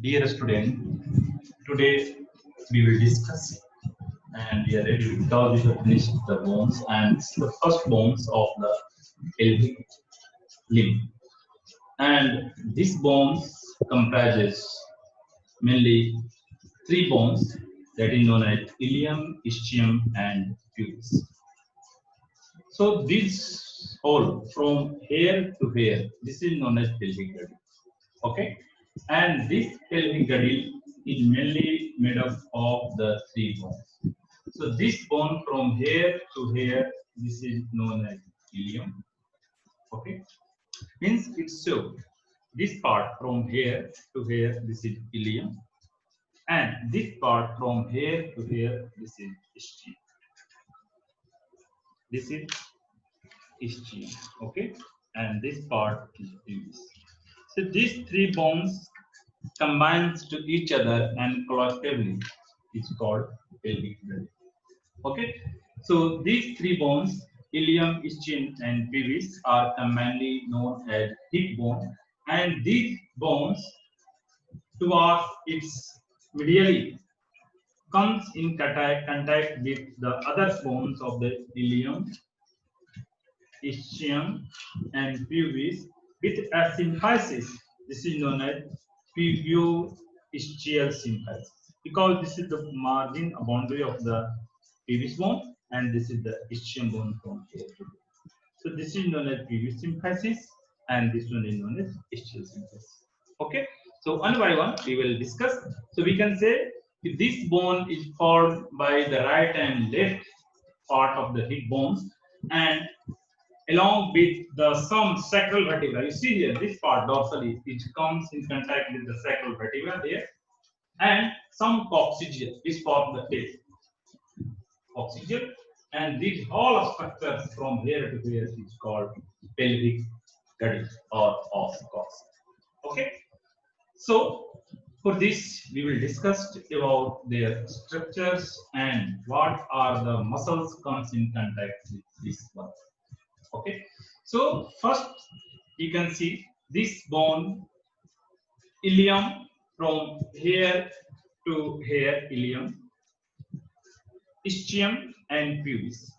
Dear student, today we will discuss and we are ready because we have finished the bones and it's the first bones of the pelvic limb. And these bones comprises mainly three bones that is known as ilium, ischium and pubis. So this hole from here to here, this is known as pelvic girdle. Okay, and this pelvic girdle is mainly made up of the three bones. So this bone from here to here, this is known as ilium. Okay, means it's so this part from here to here, this is ilium, and this part from here to here, this is ischium. This is ischium. Okay, and this part is pubis. So these three bones combines to each other and collectively is called pelvic girdle. Okay, so these three bones, ilium, ischium, and pubis, are commonly known as hip bone, and these bones towards its medially comes in contact with the other bones of the ilium, ischium, and pubis with a symphysis. This is known as pubio-ischial symphysis because this is the margin boundary of the pubis bone and this is the ischium bone from here to here. So this is known as pubis symphysis and this one is known as ischial symphysis. Okay, so one by one we will discuss. So we can say this bone is formed by the right and left part of the hip bones and along with the some sacral vertebra. You see here, this part dorsally, it comes in contact with the sacral vertebra here, and some coccygeal is form the tail. Coccygeal, and these all structures from here to here is called pelvic girdle or ossicox. Okay, so for this we will discuss about their structures and what are the muscles comes in contact with this one. Okay, so first you can see this bone ilium from here to here, ilium, ischium and pubis.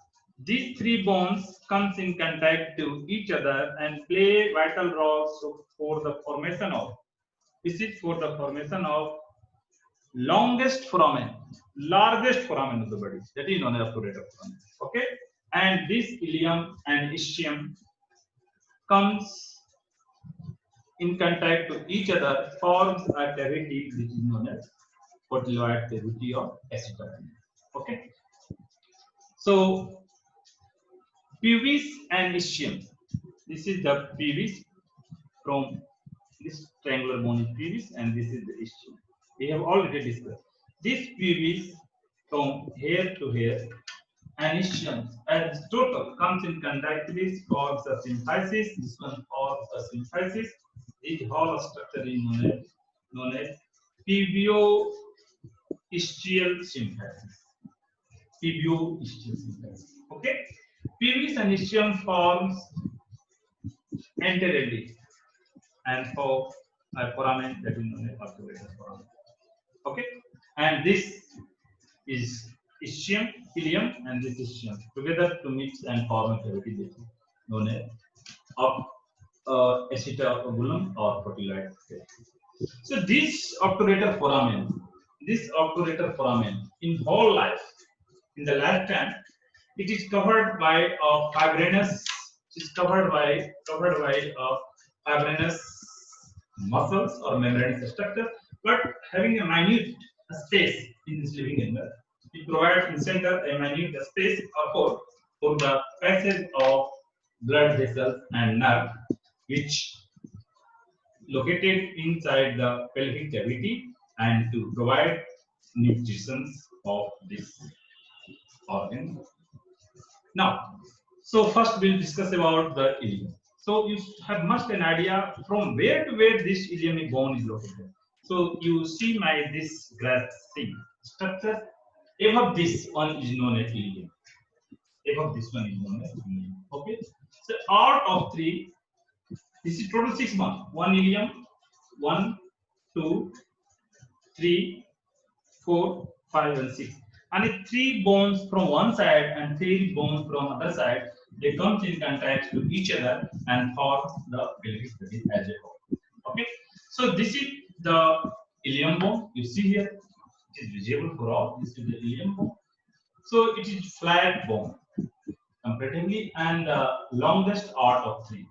These three bones comes in contact to each other and play vital roles for the formation of, this is for the formation of longest foramen, largest foramen of the body, that is known as obturator foramen. Okay, and this ilium and ischium comes in contact to each other forms a cavity which is known as potilloid cavity or acetylene. Okay, so pubis and ischium. This is the pubis from this triangular bone is pubis and this is the ischium. We have already discussed this pubis from here to here and ischium as total comes in contact. This forms a symphysis. This one forms a symphysis. This whole structure is known as pubio-ischial symphysis. Pubio-ischial symphysis. Okay, pubis and ischium forms anteriorly and for a foramen that is known as obturator foramen. Okay, and this is ischium, ilium, and this ischium together to mix and form a cavity that is known as acetabulum or potilloid cavity. So this obturator foramen in whole life, in the lifetime, it is covered by a fibrinous, it is covered by fibrinous muscles or membranous structure, but having a minute space in this living animal. It provides in center a minute space or hole for the passage of blood vessels and nerve, which located inside the pelvic cavity and to provide nutrition of this organ. Now, so first we'll discuss about the ilium. So you have must an idea from where to where this ilium bone is located. So you see my this graph structure. Above this one is known as ilium. Above this one is known as ilium. Okay. So out of three, this is total 6 months. One ilium, 1, 2, 3, 4, 5, and 6. And if 3 bones from one side and 3 bones from other side, they come in contact to each other and form the pelvic body as a whole. Okay. So this is the ilium bone. You see here, it is visible for all. This is the ilium bone. So it is flat bone comparatively and the longest out of 3.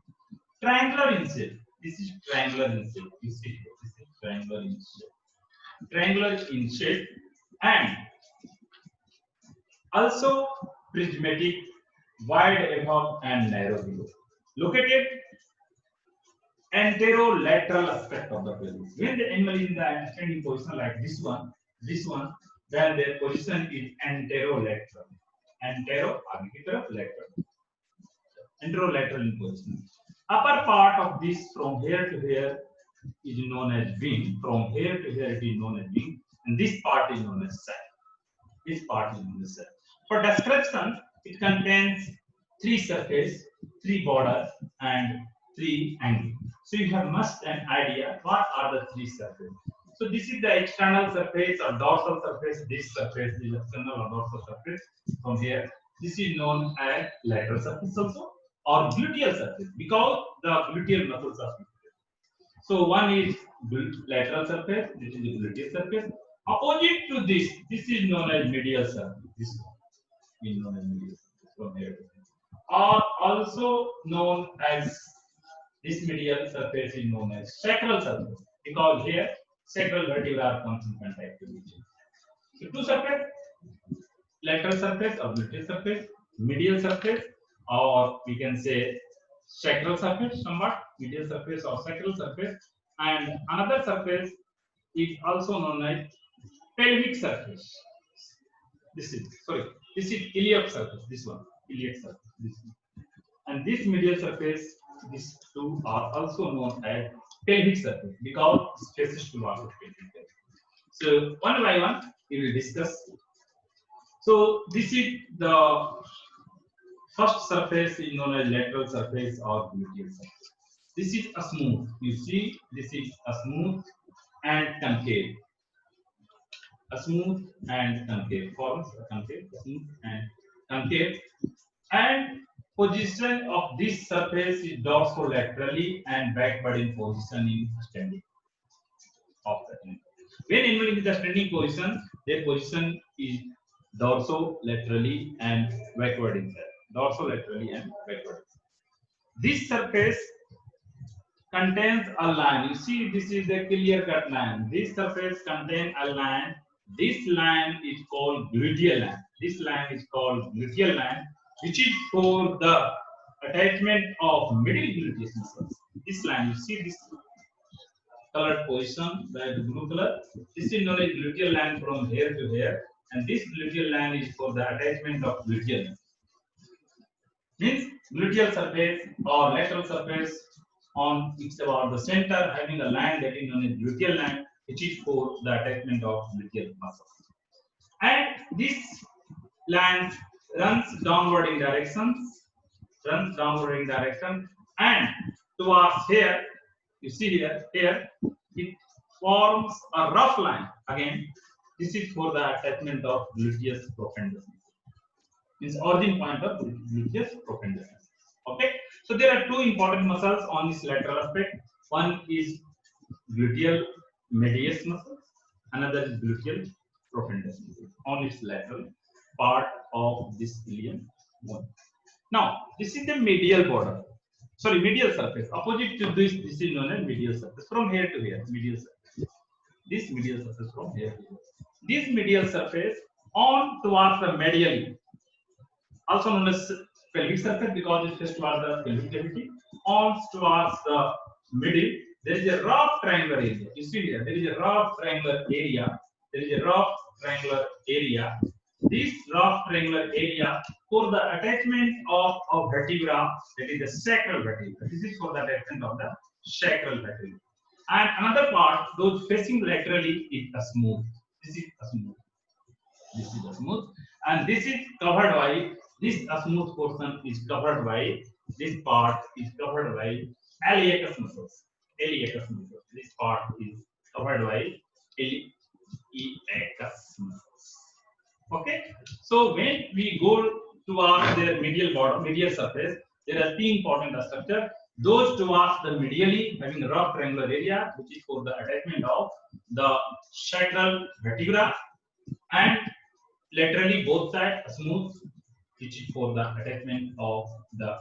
Triangular in shape. This is triangular in shape. You see here, this is triangular in shape. Triangular in shape and also prismatic, wide above and narrow below. Located anterolateral aspect of the pelvis. When the animal is in the standing position like this one, then their position is anterolateral. Antero, आगे की तरफ, lateral. Anterolateral in position. Upper part of this from here to here is known as wing. From here to here it is known as wing, and this part is known as sac. This part is known as sac. For description, it contains 3 surface, 3 borders, and 3 angles. So you have must an idea what are the 3 surfaces. So this is the external surface or dorsal surface. This surface is external or dorsal surface. From here, this is known as lateral surface also or gluteal surface because the gluteal muscles are fixed. So one is lateral surface. This is the gluteal surface. Opposite to this is known as medial surface. This one is known as medial surface from here to here. Or also known as this medial surface is known as sacral surface because here sacral vertebra comes in contact with each other. So 2 surfaces, lateral surface or gluteal surface, medial surface, or we can say sacral surface, somewhat medial surface or sacral surface, and another surface is also known as pelvic surface. This is iliac surface. This one, iliac surface. This one. And this medial surface, these two are also known as pelvic surface because it faces towards the pelvic. So one by one, we will discuss. So this is the first surface is known as lateral surface or gluteal surface. This is a smooth. You see, this is a smooth and concave. A smooth and concave forms, concave, smooth and concave. And position of this surface is dorsolaterally and backward in position in standing of the animal. When animal is in the standing position, their position is dorsolaterally and backward inside. Dorsolaterally and backward. This surface contains a line. You see, this is a clear-cut line. This surface contains a line. This line is called gluteal line. This line is called gluteal line, which is for the attachment of middle gluteus muscles. This line, you see this colored position, the blue color. This is known as gluteal line from here to here, and this gluteal line is for the attachment of gluteal. Means gluteal surface or lateral surface on it's about the center having a line that is known as gluteal line, which is for the attachment of gluteal muscles. And this line runs downward in directions, and towards here, you see here, it forms a rough line. Again, this is for the attachment of gluteus profundus. Means origin point of gluteus profundus. Okay, so there are 2 important muscles on this lateral aspect. One is gluteal medius muscle, another is gluteal profundus muscle on its lateral part of this ilium bone. Now, this is the medial border. Sorry, medial surface. Opposite to this is known as medial surface. From here to here, medial surface. This medial surface from here to here. This medial surface on towards the medially, also known as pelvic surface because it faces towards the pelvic cavity. On towards the middle, there is a rough triangular area. You see here, there is a rough triangular area. This rough triangular area for the attachment of a vertebra, that is the sacral vertebra. This is for the attachment of the sacral vertebra. And another part, those facing laterally, is a smooth. This is a smooth. And this is covered by, this smooth portion is covered by, this part is covered by iliacus muscles. This part is covered by So when we go towards their medial border, medial surface, there are three important structures. Those towards the medially having a rough triangular area, which is for the attachment of the sacral vertebra, and laterally both sides smooth, which is for the attachment of the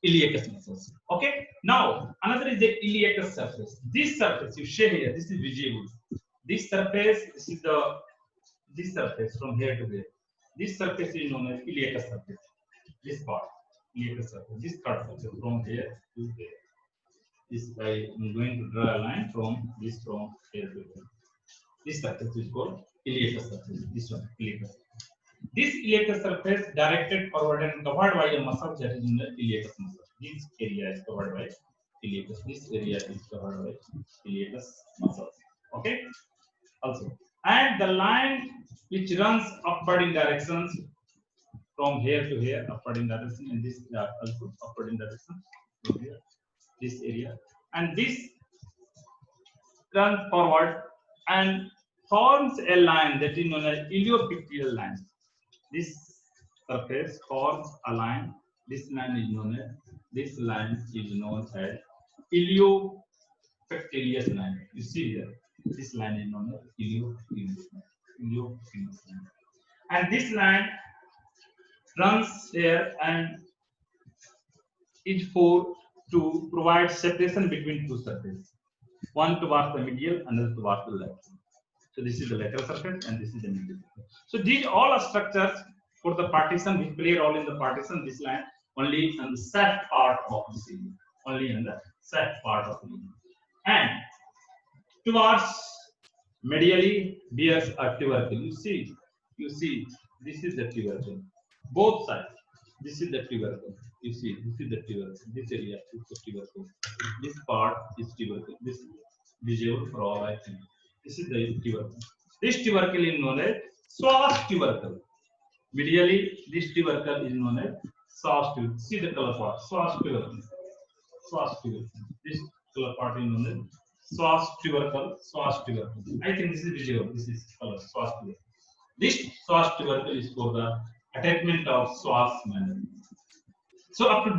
iliacus muscles. Okay. Now another is the iliacus surface. This surface you share here, this is visible. This surface, this surface from here to there. This surface is known as iliacus surface. This part, iliacus surface. This third surface from here to there. This I am going to draw a line from here to there. This surface is called iliacus surface. This one, iliacus. This iliacus surface directed forward and covered by a muscle that is in the iliacus muscle. This area is covered by iliacus. This area is covered by iliacus muscles. Okay. Also, and the line which runs upward in directions from here to here, upward in direction, and this also upward in direction from here, this area, and this runs forward and forms a line that is known as iliopictyal line. This surface forms a line. This line is known as iliopictylous line. You see here, this line is known as iliopictylous line. And this line runs here and is for to provide separation between two surfaces. One towards the medial, another towards the lateral. So this is the lateral surface and this is the medial surface. So these all are structures for the partition which play a role in the partition. This line only on the set part of the area, only in the set part of the area. And towards medially bears a tubercle. You see, this is the tubercle. Both sides. This is the tubercle. You see, this is the tubercle. This area is the tubercle. This part is tubercle. This is visible for all I think. This is the tubercle. This tubercle is known as psoas tubercle. Medially, this tubercle is known as psoas tubercle. See the color part. Psoas tubercle. Psoas tubercle. This color part is known as psoas tubercle. Psoas tubercle. I think this is visible. This is color psoas tubercle. This psoas tubercle is for the attachment of psoas minor. So up to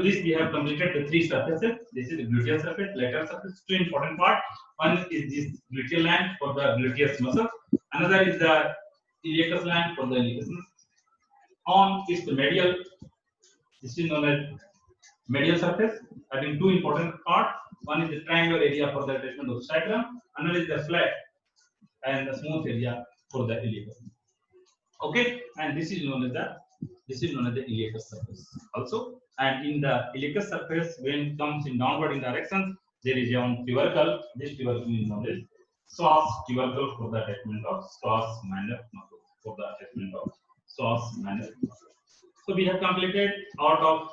this we have completed the three surfaces. This is the gluteal surface, lateral surface. Two important parts. One is this gluteal line for the gluteus muscle. Another is the iliacus line for the iliacus muscle. On is the medial. This is known as medial surface, having two important parts. One is the triangular area for the attachment of sacrum. Another is the flat and the smooth area for the iliacus. Okay, and this is known as the iliacus surface also. And in the iliacus surface, when it comes in downward in directions, there is one tubercle. This tubercle is known as psoas tubercle for the attachment of psoas minor muscle. For the attachment of psoas minor muscle. So we have completed out of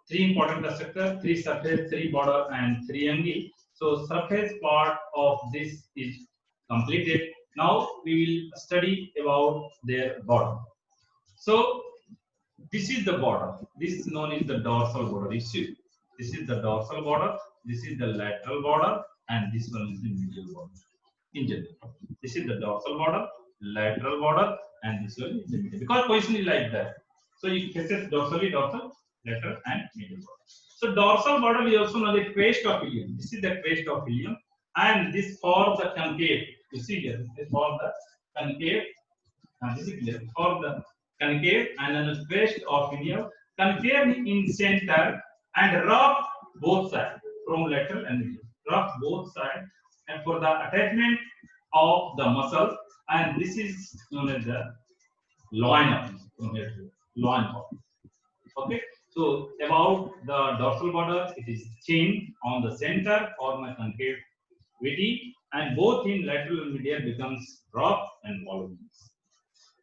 three important structures: three surface, three border, and three angle. So surface part of this is completed. Now we will study about their border. So this is the border. This is known as the dorsal border. You see, this is the dorsal border. This is the lateral border, and this one is the medial border. In general, this is the dorsal border, lateral border, and this one is the medial. Because position is like that. So it faces dorsally, dorsal, lateral, and medial border. So dorsal border is also known as the crest of ilium. This is the crest of ilium, and this forms the concave. You see here, this forms the concave. This is clear. For the concave and then the crest of ilium, concave in center and rough both sides from lateral and medial. Rough both sides, and for the attachment of the muscle, and this is known as the loin from here to loin part. Okay, so about the dorsal border, it is thin on the center or my concavity, and both in lateral and medial becomes rough and voluminous.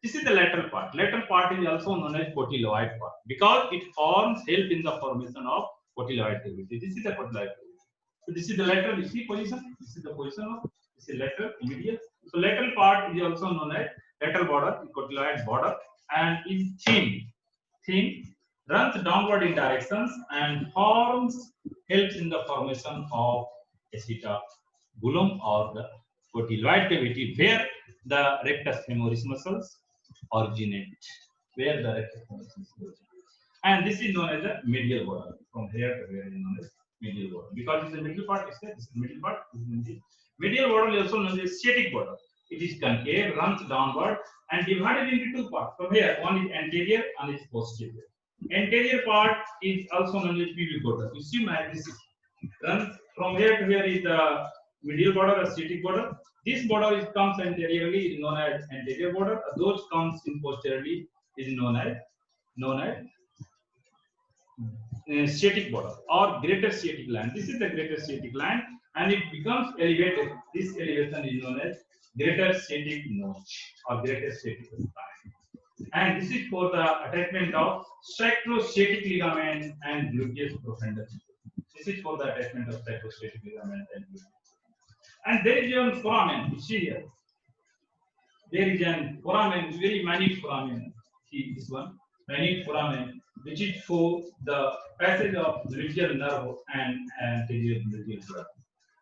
This is the lateral part. Lateral part is also known as cotyloid part because it help in the formation of cotyloid cavity. This is the cotyloid cavity. So this is the lateral. You see position. This is the position of this is lateral, medial. So lateral part is also known as lateral border, cotyloid border, and is thin, runs downward in directions and helps in the formation of acetabulum or the cotyloid cavity where the rectus femoris muscles, originate, where the rectus femoris originates. And this is known as the medial border. From here to here is known as medial border. Because it's the middle part, is there? This is the middle part. This is the medial. Medial border is also known as sciatic border. It is concave, runs downward, and divided into two parts. From here, one is anterior, and is posterior. Anterior part is also known as pubic border. You see, this runs from here to here is the medial border or sciatic border. This border is comes anteriorly is known as anterior border. Those comes in posteriorly is known as sciatic border or greater sciatic line. This is the greater sciatic line, and it becomes elevated. This elevation is known as greater sciatic notch or greater sciatic spine. And this is for the attachment of sacrosciatic ligament and gluteus profundus. This is for the attachment of sacrosciatic ligament and gluteus. And there is one foramen. You see here. There is an foramen, very minute foramen. See this one, minute foramen, which is for the passage of gluteal nerve and anterior gluteal nerve.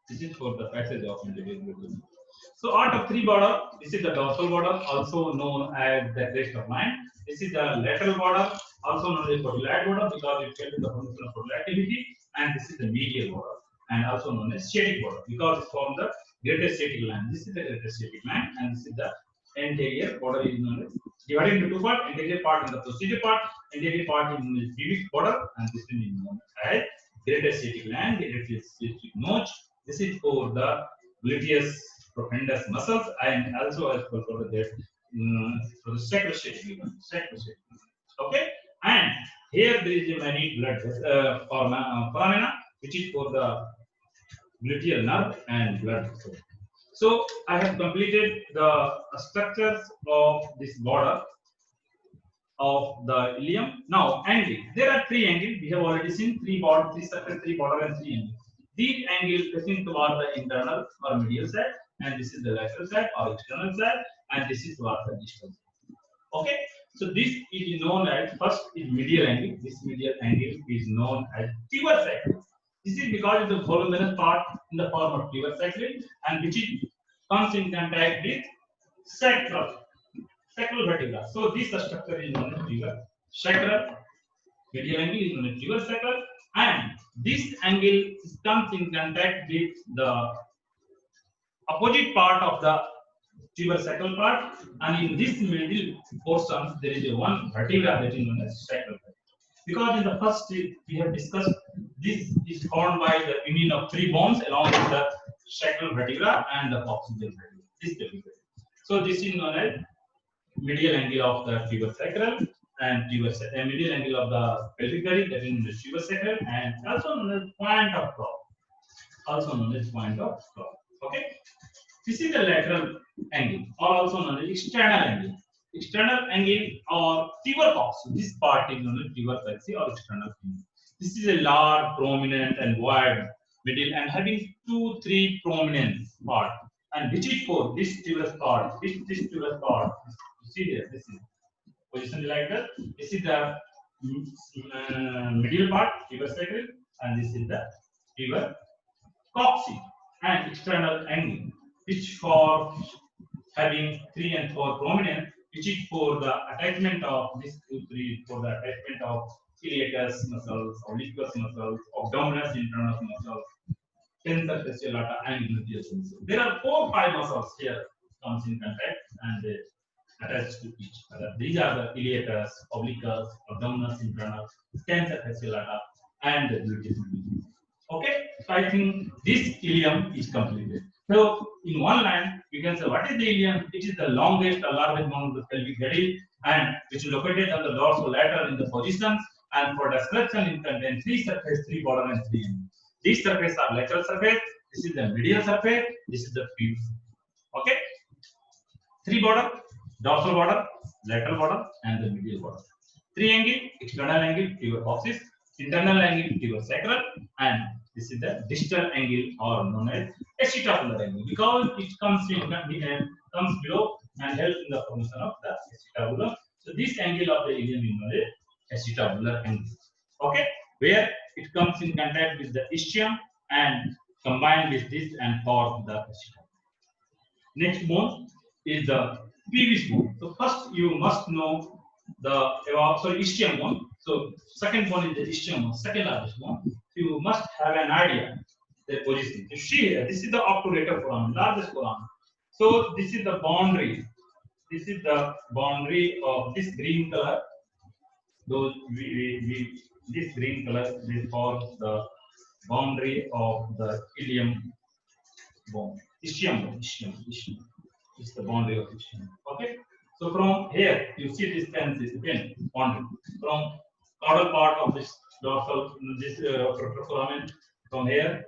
This is for the passage of anterior gluteal nerve. So out of three border, this is the dorsal border, also known as the crest of line. This is the lateral border, also known as podolat border because it tells the function of podolat activity, and this is the medial border, and also known as sciatic border because it's from the greater sciatic line. This is the greater sciatic line, and this is the anterior border is known as divided into two parts, anterior part and the posterior part. Anterior part is known as pubic border, and this one is known as greater sciatic line, greater sciatic notch. This is for the gluteus profundus muscles, and also as for the sacrosciatic ligament. Okay, and here there is a minute blood foramina, which is for the gluteal nerve and blood vessel. So I have completed the structures of this border of the ilium. Now angle. There are three angles. We have already seen three border, three structures, three border, and three angles. These angles facing toward the internal or medial side, and this is the lateral side or external side, and this is towards the distal side. Okay. So this is known as first is medial angle. This medial angle is known as tuberosacral. This is because of the voluminous part in the form of tuberosacral, and which comes in contact with sacral vertebra. So this structure is known as tuberosacral. Medial angle is known as tuberosacral, and this angle comes in contact with the opposite part of the tuberosacral part, and in this middle portion there is a one vertebra that is known as sacral vertebra. Because in the first step we have discussed, this is formed by the union of three bones along with the sacral vertebra and the coccygeal vertebra. This vertebra. So this is known as medial angle of the tuberosacral and medial angle of the pelvic girdle, that is the tuberosacral, and also known as point of claw. Also known as point of claw. Okay. This is the lateral angle, or also known as external angle. External angle or tubercox. This part is known as tubercoxy or external angle. This is a large, prominent, and wide middle, and having 2-3 prominent part. And which is for this tuberous part. This tuberous part. You see here. This is positioned like that. This is the middle part, tuberosacral, and this is the tubercoxy and external angle, which for having 3 and 4 prominent, which is for the attachment of this 2-3 for the attachment of iliacus muscles, obliquus muscles, abdominis internal muscles, tensor fasciolata, and gluteus muscles. There are 4-5 muscles here comes in contact and they attach to each other. These are the iliacus, obliquus, abdominis internal, tensor fasciolata, and the gluteus muscles. Okay, so I think this ilium is completed. So in one line, we can say what is the ilium? It is the longest or largest bone of the pelvic girdle, and which is located on the dorsolateral in the positions. And for description, it contains 3 surface, 3 border, and 3 ends. These surfaces are lateral surface. This is the medial surface. This is the pubis. Okay, 3 border, dorsal border, lateral border, and the medial border. 3 angle, external angle, tubercoxis, internal angle, tuberosacral, and this is the distal angle or known as acetabular angle because it comes comes below and helps in the formation of the acetabulum. So this angle of the ilium is known as acetabular angle. Okay, where it comes in contact with the ischium and combined with this and form the acetabulum. Next bone is the pelvis bone. So first you must know the ischium bone. So second bone is the ischium bone, second largest bone. You must have an idea their position. You see here, this is the obturator foramen, largest foramen. So this is the boundary. This is the boundary of this green color. Those this green color this forms the boundary of the ilium bone. Ischium. Is the boundary of ischium. Okay. So from here you see this fence is again boundary from caudal part of this dorsal foramen from here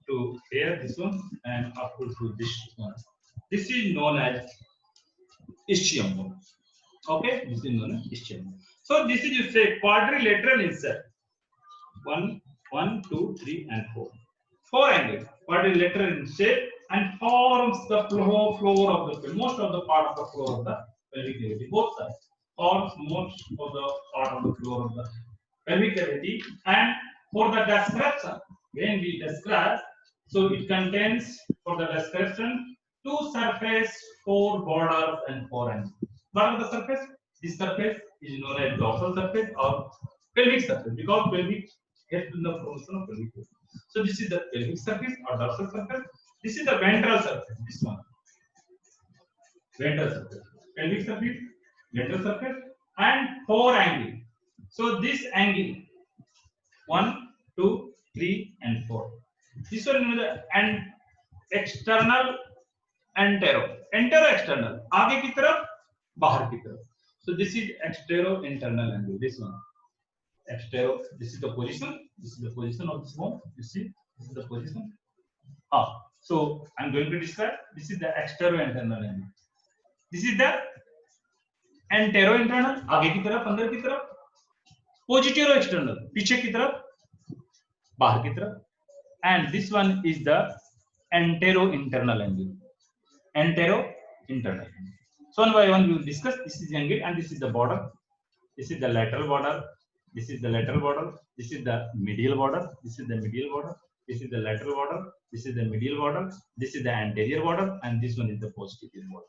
to here this one and up to this one. This is known as ischium bone. Okay, this is known as ischium. So this is you say quadrilateral insert. 1, 2, 3, and 4. 4 angles, quadrilateral in shape and forms the floor of the most of the part of the floor of the pelvic cavity. Both sides forms most of the part of the floor of the pelvic cavity. And for the description, when we describe, so it contains for the description 2 surface, 4 borders, and 4 angles. What are the surface? This surface is known as dorsal surface or pelvic surface because pelvic gets in the formation of pelvic. So this is the pelvic surface or dorsal surface. This is the ventral surface. This one, ventral surface, pelvic surface, ventral surface, and 4 angle. So this angle 1, 2, 3, and 4. This one is the and external antero external आगे की तरफ बाहर की तरफ. So this is extero internal angle. This one extero. This is the position. This is the position of this bone. You see, this is the position. So I'm going to describe. This is the extero internal angle. This is the antero internal आगे की तरफ अंदर की तरफ. Posterior external पीछे की तरफ बाहर की तरफ. And this one is the antero internal angle. Antero internal angle. So one by one we will discuss. This is the angle and this is the border. This is the lateral border. This is the lateral border. This is the medial border. This is the medial border. This is the lateral border. This is the medial border. This is the anterior border, and this one is the posterior border.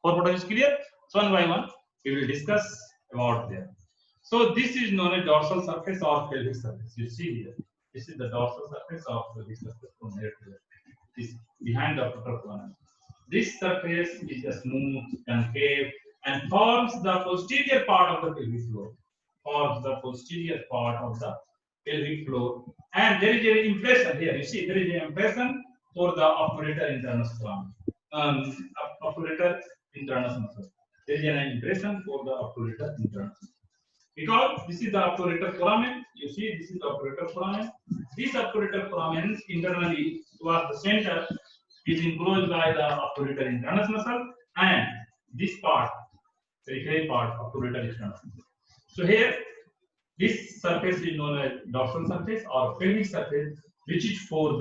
4 borders is clear. So one by one we will discuss about there. So this is known as dorsal surface or pelvic surface. You see here. This is the dorsal surface or pelvic surface from here to there. This behind the upper corner. This surface is a smooth, concave, and forms the posterior part of the pelvic floor. Forms the posterior part of the pelvic floor. And there is an impression here. You see, there is an impression for the obturator internus foramen. Obturator internus muscle. There is an impression for the obturator internus. Because this is the obturator foramen. You see, this is the obturator foramen. This obturator foramen internally towards the center is enclosed by the obturator internus muscle, and this part, peripheral part, obturator externus. So here, this surface is known as dorsal surface or pelvic surface, which forms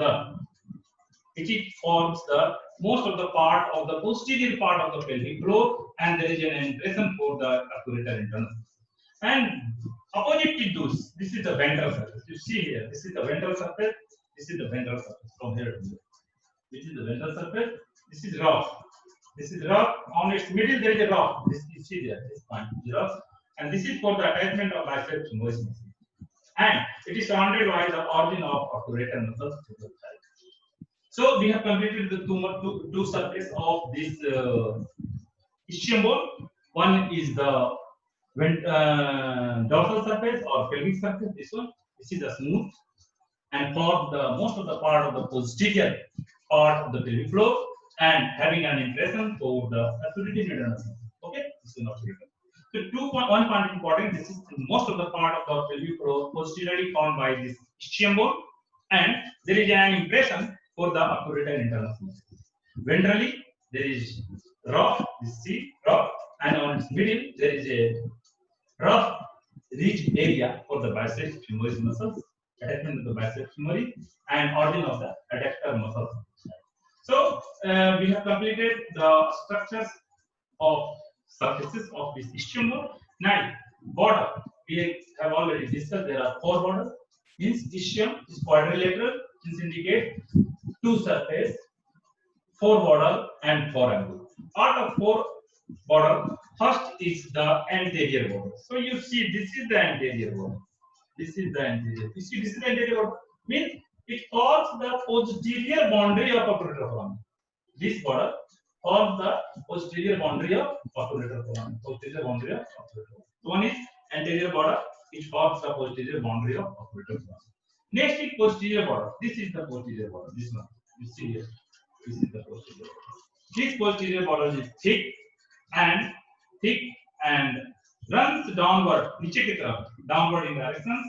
the most of the part of the posterior part of the pelvic floor, and there is an impression for the obturator internus. And opposite to this is the ventral surface. You see here, this is the ventral surface. This is the ventral surface from here to here. This is the ventral surface. This is rough. This is rough. On its middle there is a rough. This you see there. This point is rough. And this is for the attachment of biceps femoris muscle. And it is surrounded by the origin of obturator muscles to the side. So we have completed the two surfaces of this ischium bone. One is the dorsal surface or pelvic surface. This one. This is the smooth and forms the most of the part of the posterior part of the pelvic floor and having an impression for the obturator internus. Okay, this is not clear. So one point important. This is most of the part of the pelvic floor posteriorly formed by this ischium bone, and there is an impression for the obturator internus. Ventrally, there is rough. This see rough, and on its middle there is a rough ridge area for the biceps femoris muscles. Attachment of the biceps femoris and origin of the adductor muscles. So we have completed the structures of surfaces of this ischium bone. Now border we have already discussed. There are 4 borders. Means ischium is quadrilateral. This indicates 2 surface, 4 border, and 4 angle. Out of four border, first is the anterior border. So you see, this is the anterior border. This is the anterior. You see, this is the anterior border. Means it forms the posterior boundary of obturator foramen. This border forms the posterior boundary of obturator foramen. Posterior boundary of obturator. So one is anterior border. It forms the posterior boundary of obturator foramen. Next is posterior border. This is the posterior border. This one. You see here. This is the posterior border. This posterior border is thick and runs downward, niche की तरफ, downward in directions,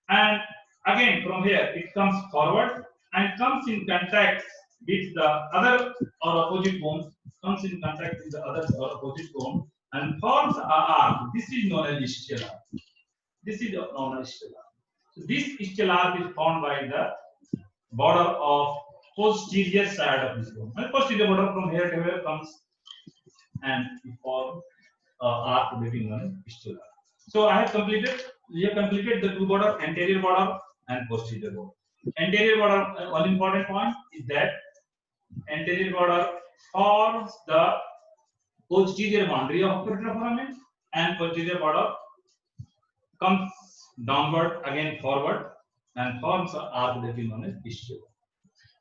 and again from here it comes forward and comes in contact with the other or opposite bone, comes in contact with the other or opposite bone and forms a arc. This is known as ischial arc. This is known as ischial arc. So this ischial arc is formed by the border of posterior side of this bone. And posterior border from here to here comes and it forms arc between one ischial arc. So I have completed. We have completed the two border, anterior border and posterior border. Anterior border. One important point is that anterior border forms the posterior boundary of obturator foramen, and posterior border comes downward again forward and forms an arc between one ischial.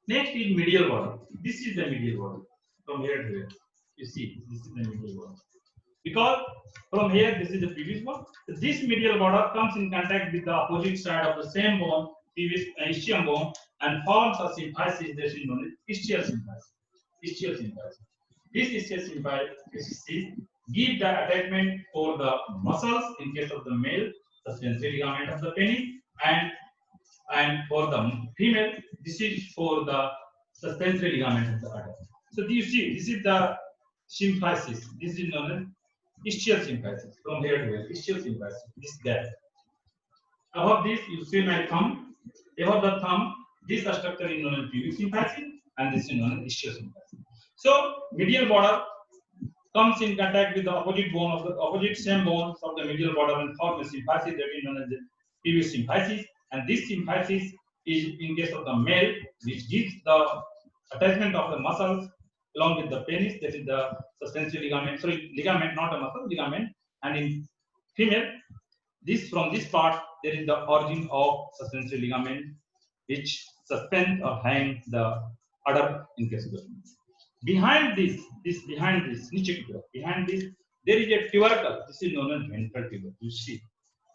Next is medial border. This is the medial border from here to here. You see, this is the medial border. Because from here, this is the previous one. This medial border comes in contact with the opposite side of the same bone, previous ischium bone, and forms a symphysis that is known as ischial symphysis. Ischial symphysis. This ischial symphysis gives the attachment for the muscles in case of the male, the sensory ligament of the penis, and for the female, this is for the suspensory ligament of the udder. So you see, this is the symphysis. This is known as ischial symphysis. From here to here, ischial symphysis. This gap. Above this, you see my thumb. Above the thumb, this structure is known as pubic symphysis, and this is known as ischial symphysis. So medial border comes in contact with the opposite bone of the opposite same bones of the medial border and forms a symphysis that is known as the pubic symphysis. And this symphysis is in case of the male, which gives the attachment of the muscles along with the penis, that is the suspensory ligament, sorry, ligament, not a muscle, ligament. And in female, this from this part, there is the origin of suspensory ligament, which suspend or hang the udder in case of the female. Behind this, behind this, there is a tubercle. This is known as ventral tubercle. You see,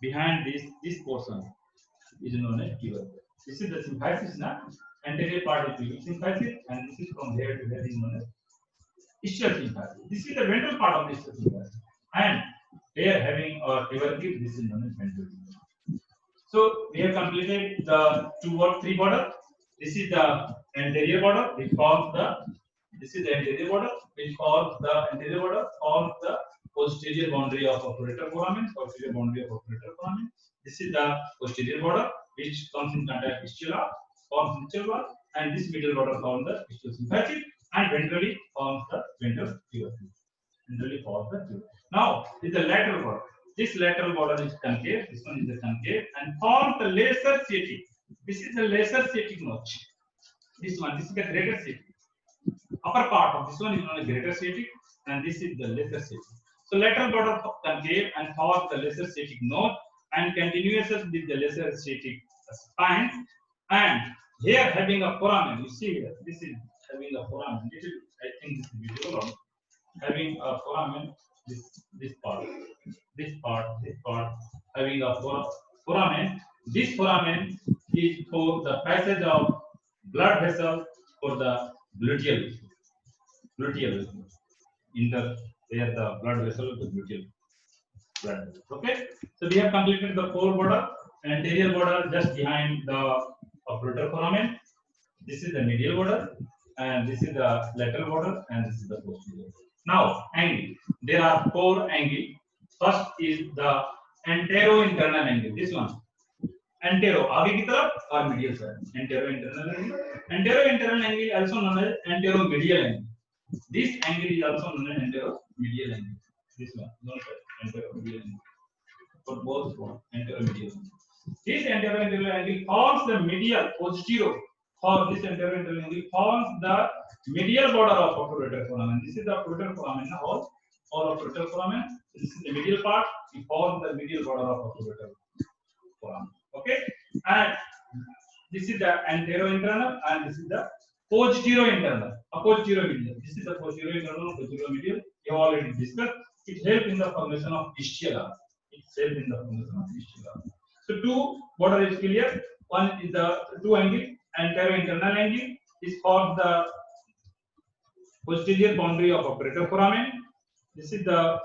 behind this portion is known as tubercle. This is the symphysis now. Anterior part is pubic symphysis, and this is from here to here is known as ischial symphysis. This is the ventral part of the ischial symphysis, and here having a tubercle, this is known as ventral tubercle. So we have completed the two or three border. This is the anterior border, which forms the. This is the anterior border, which forms the anterior border, forms the posterior boundary of obturator foramen. Posterior boundary of obturator foramen. This is the posterior border, which comes in contact with ischial arc, forms ischial border, and this middle border forms the ischial symphysis, and ventrally forms the ventral tubercle. Ventrally forms the tubercle. Now, this is the lateral border. This lateral border is concave. This one is the concave, and forms the lesser sciatic. This is the lesser sciatic notch. This is the greater sciatic. Upper part of this one is known as greater sciatic, and this is the lesser sciatic. So lateral border concave and forms the lesser sciatic notch and continuous with the lesser sciatic spine, and here having a foramen. You see here, this is having a foramen. I think this is visible. Having a foramen, this part, having a foramen. This foramen is for the passage of blood vessels for the gluteal inter where the blood vessel of the gluteal blood vessel. Okay, so we have completed the four border. Anterior border just behind the obturator foramen. This is the medial border, and this is the lateral border, and this is the posterior. Now, angle. There are four angles. First is the antero-internal angle. This one. Antero, आगे की तरफ और medial side. Antero-internal angle. Antero-internal angle also known as antero-medial angle. This angle is also known as antero-medial angle. This one, known as antero-medial angle. For both one, antero-medial angle. This antero-medial angle forms the medial posterior For this anterior-internal angle forms the medial border of obturator foramen. This is the obturator foramen, all obturator foramen. This is the medial part. We form the medial border of obturator foramen. Okay, and this is the anterior-internal, and this is the posterior-internal. Posterior-medial. This is the posterior-internal, posterior-medial. We have already discussed. It helps in the formation of ischial arch. It helps in the formation of ischial arch. So two border is clear. One is the two angle, anterior-internal angle is for the posterior boundary of obturator foramen. This is the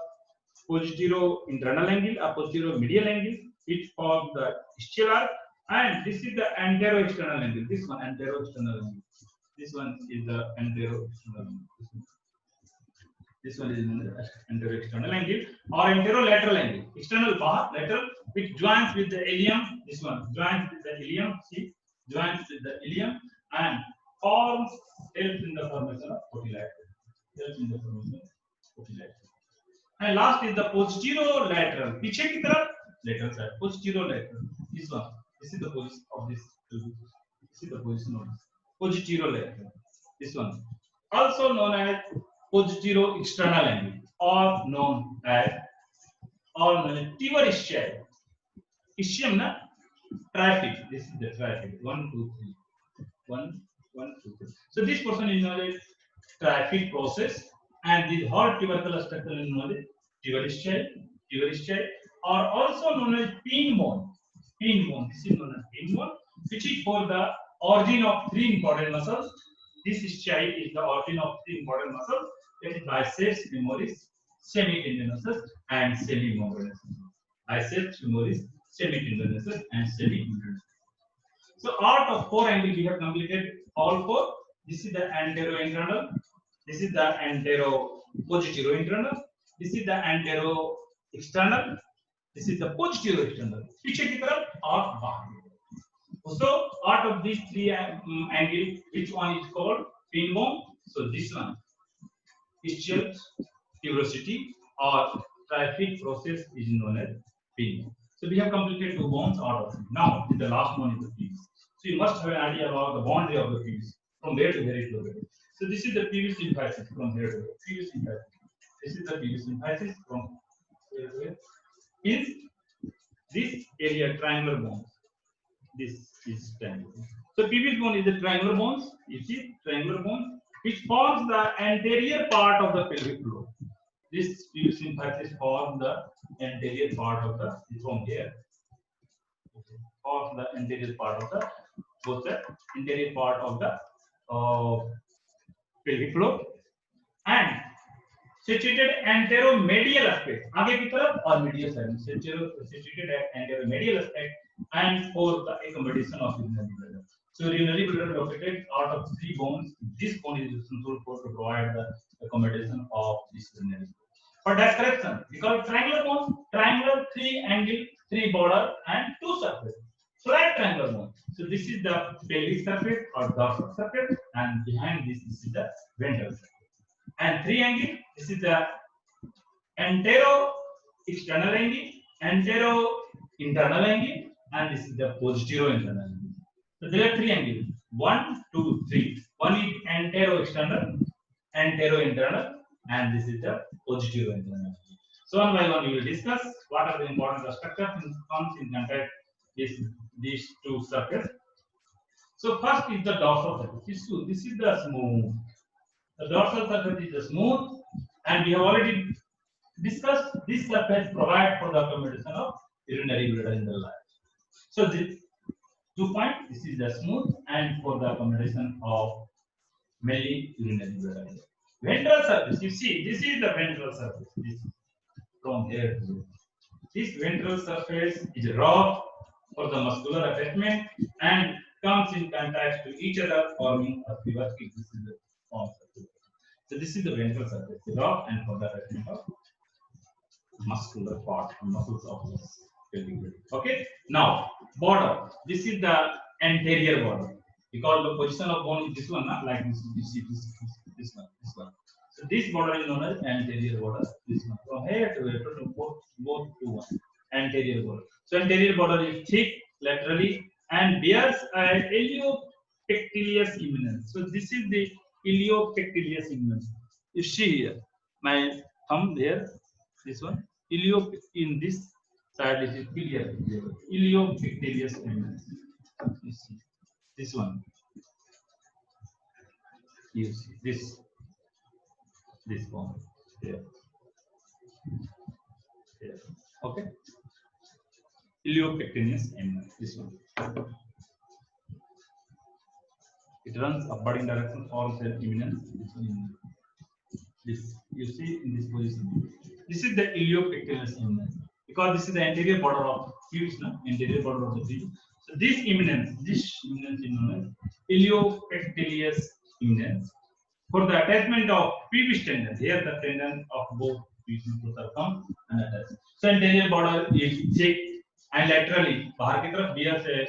posterior-internal angle or posterior-medial angle. It forms the ischial arch, and this is the anterior-external angle. This one anterior-external angle. This one is the anterior-external angle. This one is anterior-external angle or anterolateral angle. External bar, lateral, which joins with the ilium. This one joins with the ilium. See, joins with the ilium and forms helps in the formation of potilateral. Helps in the formation of potilateral. And last is the posterolateral. पीछे की तरफ lateral side. Posterolateral. This one. This is the position of this. This is the position of this. Posterolateral. This one. Also known as posterior-external angle, or known as Tiber ischium. Ischium na traffic. This is the traffic. 1, 2, 3. 1, 1, 2, 3. So this portion is known as traffic process, and the whole tubercular structure is known as Tiber ischium, or also known as pin bone. Pin bone. This is known as pin bone, which is for the origin of three important muscles. This ischia is the origin of three important muscles. That is biceps femoris, semitendinosus, and semimembranosus. Biceps femoris, semitendinosus, and semimembranosus. So out of four angles we have completed all four. This is the anterior-internal. This is the antero-posterior-internal. This is the antero-external. This is the posterior-external. पीछे की तरफ और बाहर. So out of these three angles, which one is called pin bone? So this one, ischial tuberosity or traffic process is known as pin bone. So we have completed two bones out of it. Now the last one is the pelvis. So you must have an idea about the boundary of the pelvis, from where to where it is. So this is the pelvis symphysis from here to here. Pelvis symphysis. This is the pelvis symphysis from here to here. Is this area triangular bones? This is triangular. So pelvis bone is the triangular bones. You see triangular bones, which forms the anterior part of the pelvic floor. This pelvis symphysis forms the anterior part of the from here. Forms the anterior part of the both the anterior part of the pelvic floor and situated anteromedial aspect. आगे की तरफ और medial side. Situated at anteromedial aspect and for the accommodation of urinary bladder. So urinary bladder located out of three bones. This bone is responsible for to provide the accommodation of this urinary bladder. For that correction, we call triangular bone. Triangular, three angle, three border, and two surface. Flat triangular bone. So this is the pelvic surface or dorsal surface, and behind this is the ventral surface. And three angle. This is the antero-external angle, antero-internal angle, and this is the posterior-internal angle. So there are three angles. 1, 2, 3. One is antero-external, antero-internal, and this is the posterior-internal. So one by one we will discuss what are the important structures and comes in contact with these two surfaces. So first is the dorsal surface. This is the smooth. The dorsal surface is the smooth, and we have already discussed this surface provides for the accommodation of urinary bladder in the life. So this 2 point, this is the smooth and for the accommodation of mainly urinary bladder. Ventral surface, you see, this is the ventral surface. This from here to here. This ventral surface is rough for the muscular attachment and comes in contact to each other, forming a pivot. This is the form surface. So this is the ventral surface, rough and for the attachment of muscular part, muscles of this pelvic bladder. Okay. Now border. This is the anterior border because the position of bone is this one, not like this. You see this one. So this border is known as anterior border. This one from here to here to both to one. Anterior border. So anterior border is thick laterally and bears a iliopectineus eminence. So this is the iliopectineus eminence. You see here, my thumb there, this one, in this side it is clear. Iliopectineus eminence. You see this one. You see this one here. Here. Okay. Iliopectineus eminence. This one. It runs upward in direction forms an eminence. This you see in this position. This is the iliopectineus eminence because this is the anterior border of pubis, no? Anterior border of the pubis. So this eminence is known as iliopectineus eminence. For the attachment of pubis tendon, here the tendon of both pubis muscles come and attached. So anterior border is thick and laterally, बाहर की तरफ bears a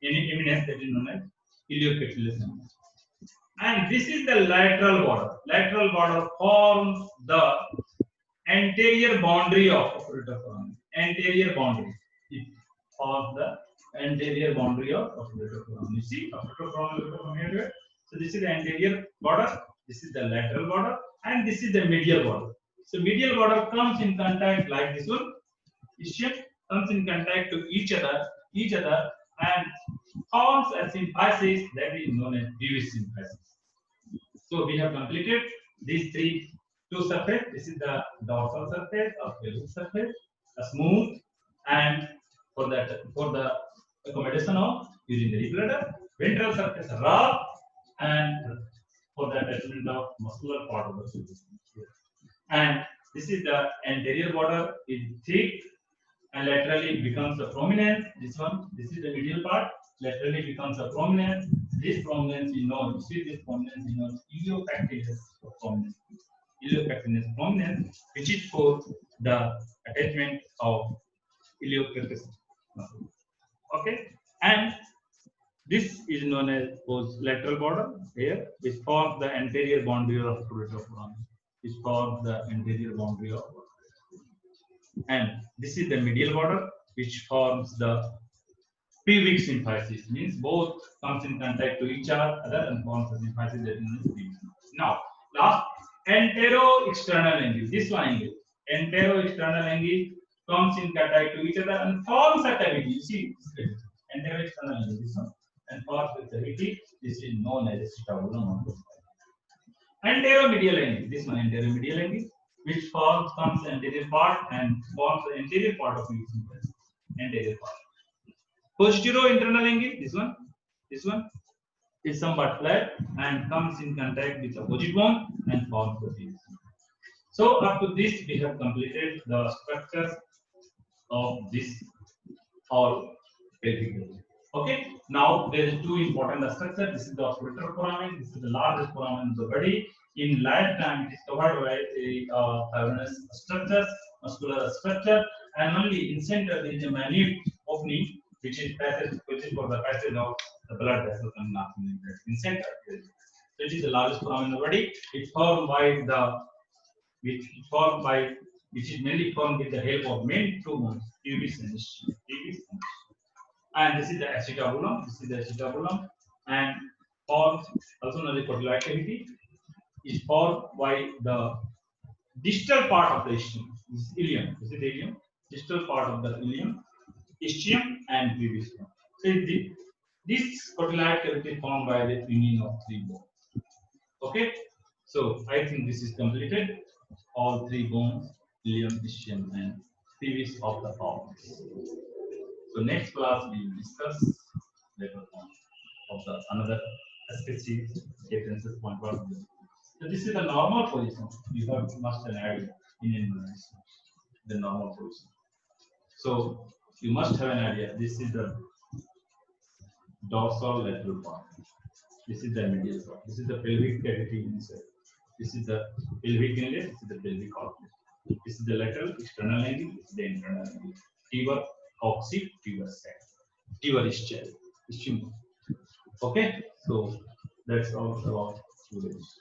eminence that is known as iliopectineus eminence. And this is the lateral border. Lateral border forms the anterior boundary of operator foramen. Anterior boundary. It forms the anterior boundary of operator foramen. You see, operator foramen from here. So this is the anterior border. This is the lateral border, and this is the medial border. So medial border comes in contact like this one. Ischium comes in contact to each other, and forms a symphysis that is known as pubis symphysis. So we have completed these two surfaces. This is the dorsal surface or pelvic surface, a smooth, and for the accommodation of urinary bladder. Ventral surface rough, and for the attachment of muscular part of the pelvis. And this is the anterior border is thick and laterally becomes a prominence. This is the medial part. Laterally becomes a prominence. This prominence is known. You see this prominence is known iliopectineus prominence. Iliopectineus prominence, which is for the attachment of iliopectineus muscle. Okay, and this is known as lateral border here, which forms the anterior boundary of operator foramen. Which forms the anterior boundary of. And this is the medial border, which forms the pubic symphysis, means both comes in contact to each other and forms the symphysis that is known as pubic symphysis. Now, last antero-external angle, this one angle, antero-external angle comes in contact to each other and forms a cavity. You see, antero-external angle, this one, and forms a cavity. This is known as acetabulum. Anteromedial angle, this one, anteromedial angle, which comes anterior part and forms the anterior part of pubic symphysis. Anterior part. Posterior-internal angle, this one is somewhat flat and comes in contact with the opposite bone and forms the pubis. So up to this we have completed the structures of this all pelvic region. Okay, now there is two important structures. This is the operator foramen. This is the largest foramen of the body. In lifetime, it is covered by fibrinous structures, muscular structure, and only in center there is a minute opening, which is for the passage of the blood vessels and nothing in center. So it is the largest foramen in the body. It's formed by which is mainly formed with the help of main two bones, pubis and ischium. And this is the acetabulum. This is the acetabulum, and forms also known as cotyloid cavity. Is formed by the distal part of the ischium. This is ilium. This is the ilium. Distal part of the ilium, ischium, and pubis. So this cotyloid cavity is formed by the union of three bones. Okay. So I think this is completed. All three bones, ilium, ischium, and pubis of the pelvis. So next class we will discuss later on of the another species differences point of view. So this is the normal position. You must have an idea in immunization, the normal position. So you must have an idea. This is the dorsal lateral part. This is the medial part. This is the pelvic cavity inside. This is the pelvic inlet. This is the pelvic outlet. This is the lateral external angle. This is the internal angle. Tuber, coccyx, tuber sac. Tuber ischium. Okay. So that's all about today's.